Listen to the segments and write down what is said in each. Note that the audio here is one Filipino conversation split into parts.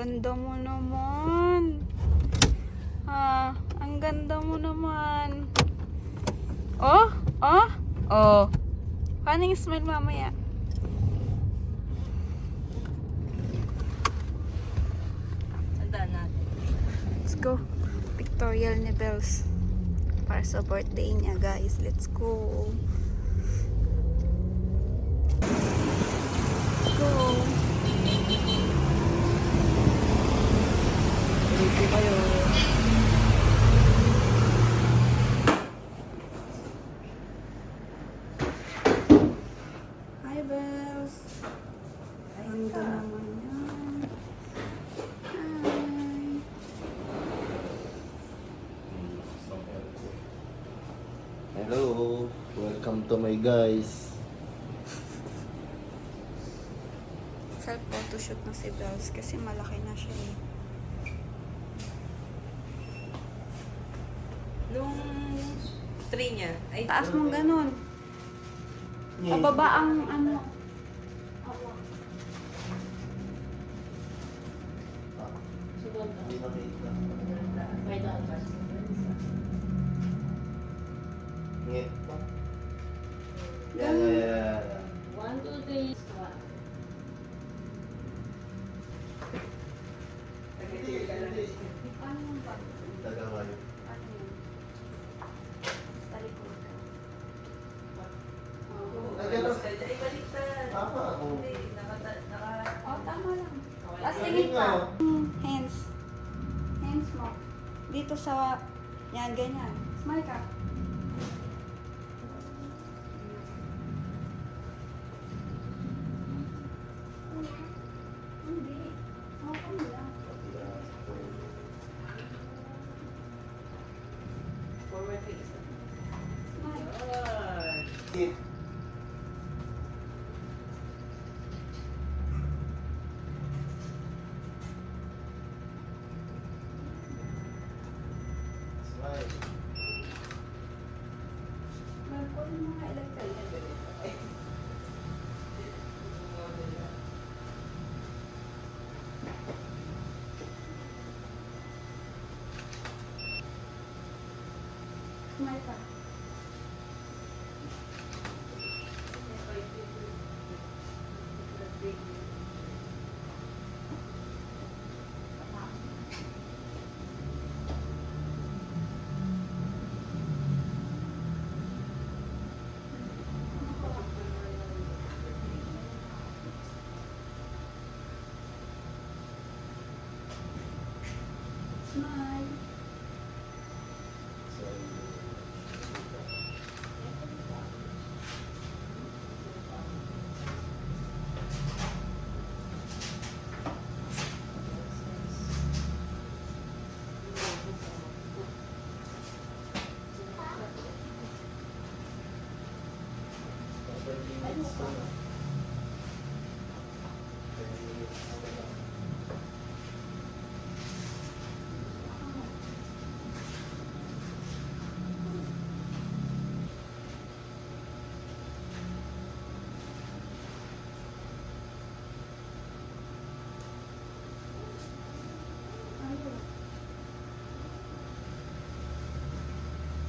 ganda mo naman. Ang ganda mo naman. Oh? Oh? Oh. Paano yung smile mamaya? Tandaan natin. Let's go. Pictorial ni Bells. Para sa birthday niya, guys. Let's go. Let's go. Dito kayo. Hi, Bells. Ganda naman yan. Hi. Hello, welcome to my guys. Self-photoshoot na si Bells kasi malaki na siya eh. Nung tree niya, ay Taas mong ganun. Pababa ang ano. Hindi nakita. Ngit pa. Yeah. 1, 2, 3, Paano yung bag? Taga kayo. Paano yun? Basta likod ka. ay baliktad. Tama ako. Hindi, Oh, tama lang. Tapos Galing tingin ka. ah. Hands. Hands mo. Dito sa... Yan, ganyan. Smile ka. Hindi. Okay mo lang. forward face. Smile. Sit. Smile. Smile ko yung mga electric. Smile ka. Smile.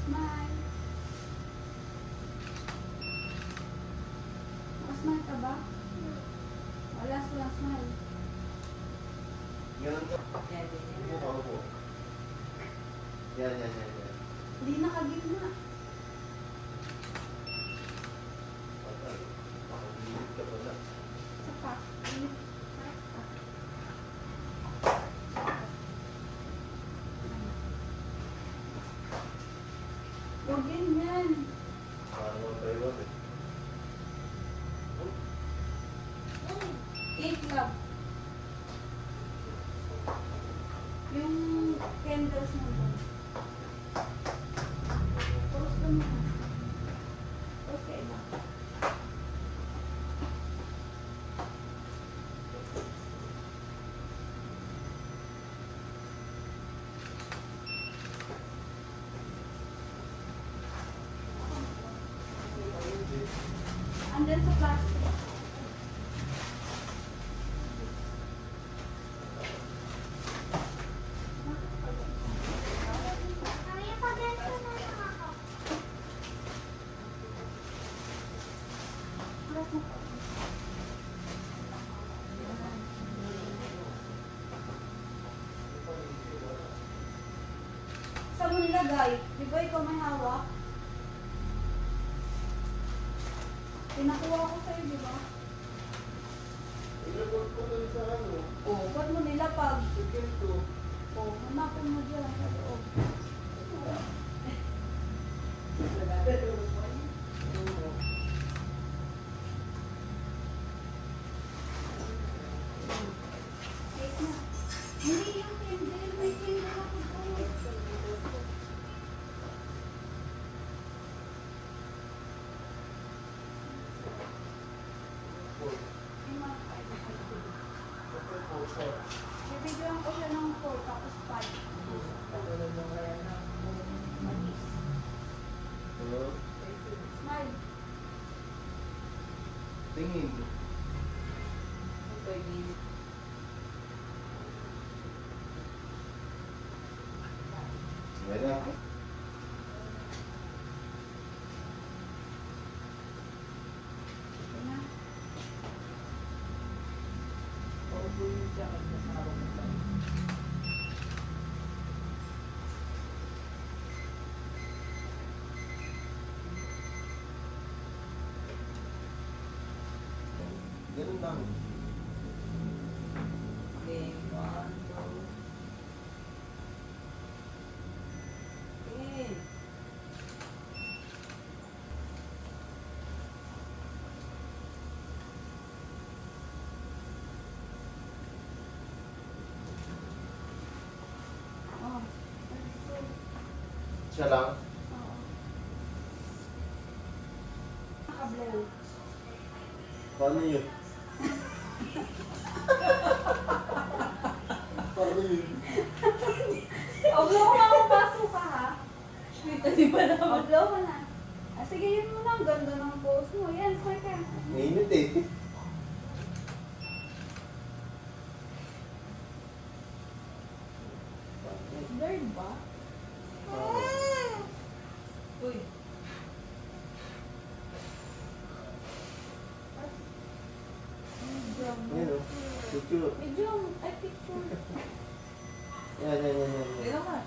Smile. Smile ka ba? Wala silang smile. Ganun ka. Mukha ko. Yan. Hindi nakagitna. Patay. Makagilid ka pala. Sa pa. Huwag ganyan. Parang one by one eh. Eat love. Yung candles mo doon. Post ko mo. Post ka iba. Andun sa plastic. nilagay? Di ba ikaw may hawak? Pinakuha ko sa'yo, di ba? Ilapag ko lang sa ano. Oo. Ba't mo nilapag? Second to. Oo, hanapin mo dyan sa loob. Wait na. Hindi yung candle. May candle ako doon. Bibigyan ko siya ng 4 tapos 5. Hello? Smile. Tingin. Yan na. Ito na. Ganun lang. Okay, 1, 2. Tingin. Oh. Siya lang. Oo. Nakablow. Paano yun? Paano yun? Oblow ka na kung pasok ka ha. Kita di ba naman? Oblow ka na. Ah, sige, yun mo na. Ang ganda ng pose mo. Yan, smile ka. Mainit eh. Blurred ba? Uy. Medium. Yan o. Picture. Medium. Ay, picture. Yan. Dito ka.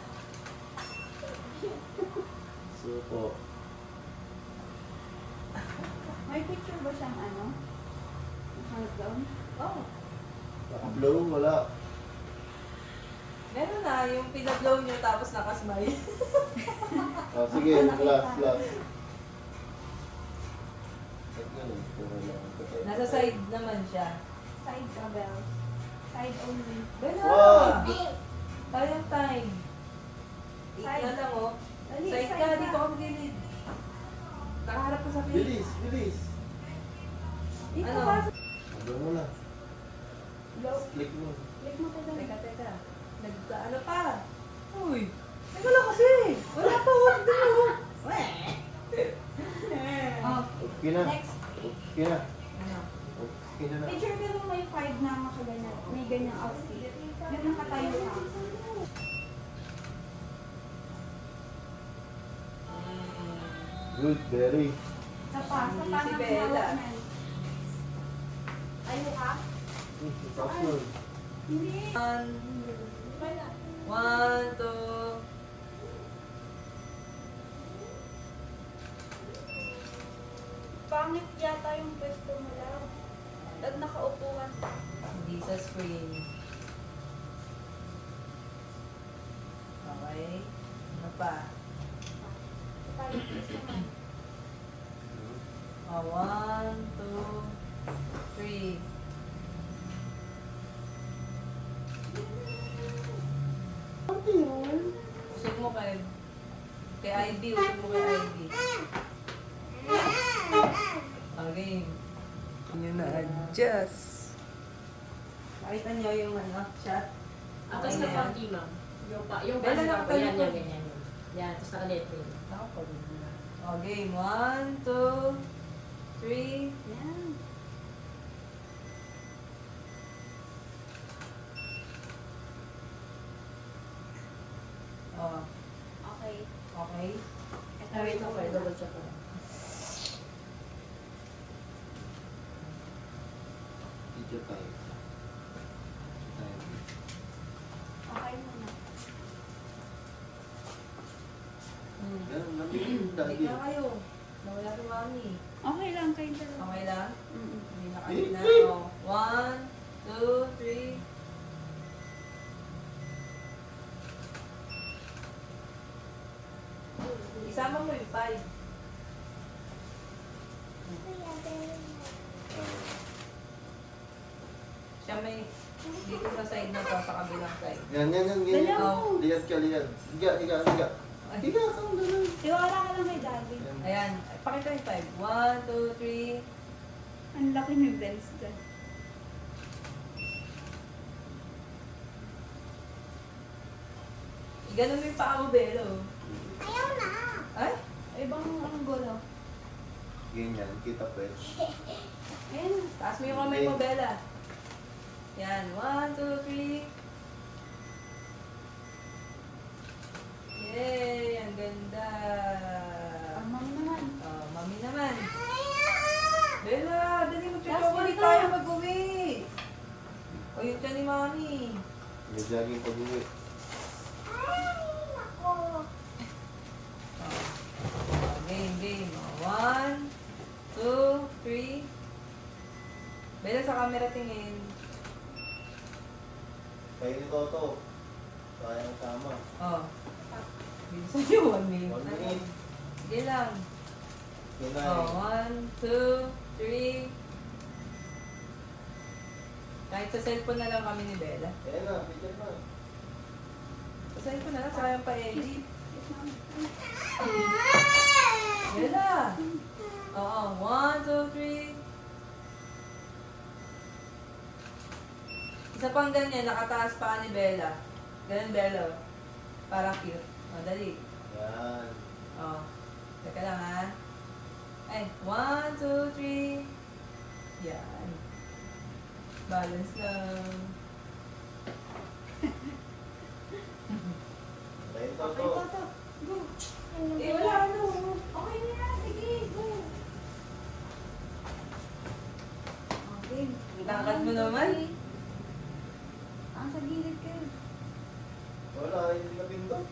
Suko. May picture ba siyang ano? Countdown? Oh. Blow, wala. Meron na yung pinablow nyo tapos nakasmile. Oh, sige, last. Nasa side naman siya. Side ka, Belle. Side only. Wala. Wag! Tayong time. Side. Tingnan lang oh. Dali, Side ka, dito ka magilid. Nakaharap ka sa film. Bilis. Dito Ano? ka. Blow mo na. Blow. Click mo. Click mo tayo. Teka. Ano pa? Uy. Teka lang kasi. Wala pa. Huwag din mo. Oh, Okay na. next. Okay na. Ano? Okay na. Picture ka nung may 5 na makaganyan. May ganyang outfit. Yung nakatayo ka. Good, very. Sa pa Si ng Bella. hawak niyan. Tayo ka? Tapos nun. Hindi. 1, 2. Pangit yata yung pwesto mo lang. At nakaupuan. Hindi sa screen. Okay. Ano pa? Sa tayo pwesto mo. 1, 2, 3. Usog mo kay IB. Usog mo kay IB. Okay. Yun na-adjust. Nakita niyo yung shot? Atas Okay na na yan. party, ma'am. Yung Bella, party, nakatayo yan, ko. yan, ganyan. Yan, tapos nakaletrin. Nakapagod na. Okay, 1, 2, 3. Yan. Oh, Okay. okay. Wait, okay, double check ko. Video tayo. Okay muna. lagi. na kayo. Nawala si mami. Okay lang kayo dalawa. Okay lang? Mm-mm. Hindi na kayo na. Oh. 1, 2, 3. Isama mo yung 5. Siya may dito sa side na to, sa kabilang side. Yan, yan, yan. Ganyan. Dalawa. Oh, lihat ka, lihat. Higa, higa, higa. Higa, kang ganun. Tiwala ka lang kay daddy. Yan. Ayan, pakita yung 5. 1, 2, 3. Ang laki ng bells dyan. Ganun mo yung paa mo, Belo. Ayaw na! Ay? Ibang ang gulo. Ganyan, kita pwede. Ayun. Taas mo yung kamay mo, Bella. Yan. 1, 2, 3. Yay! Ang ganda! Ang mami naman. Oh, mami naman. Bella, dali mo Last chocolate minute tayo na. mag-uwi. O yun siya ni mami. May jogging pag-uwi. Oh, game, game. 1, 2, 3. Bella, sa camera tingin. Kayo ni Toto. Kaya ng tama. Oh. Bilisan niyo, 1 minute. 1 minute. Sige lang. Yun na Oh, 1, 2, 3. Kahit sa cellphone na lang kami ni Bella. Ayan na, picture na. Sa cellphone na lang, sayang pa edit. Bella! Oo, 1, 2, 3. Isa pang ganyan, nakataas pa ni Bella. Ganun, Bella. Oh. Parang cute. O, dali. Yan. Oh. Teka lang, ha? Ay, 1, 2, 3. Yan. Balance lang. Kayo Okay, Toto. Toto. Go. Eh, wala ano. Okay na yan. Sige, go. Okay. Ang tangkad mo naman. Ang sa gilid kayo. Wala, hindi ka pindot.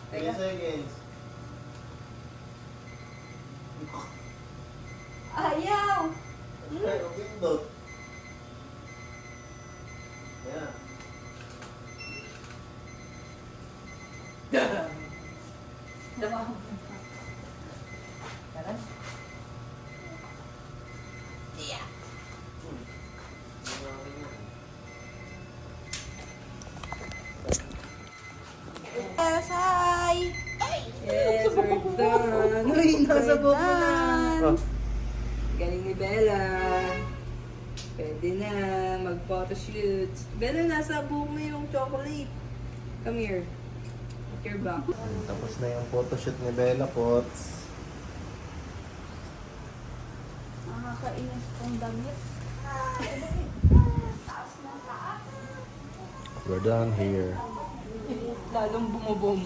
3 Teka. seconds. Ayaw! Ay, ang pindot. Yan. Tara. Tara. Yes, hi! Yes, we're done. Uy, nasa buko na. Oh. Galing ni Bella. Pwede na mag-photoshoot. Bella, nasa buhok mo yung chocolate. Come here. At your back. Tapos na yung photoshoot ni Bella Potts. Nakakainis kong damit. We're done here. Lalong bumubom.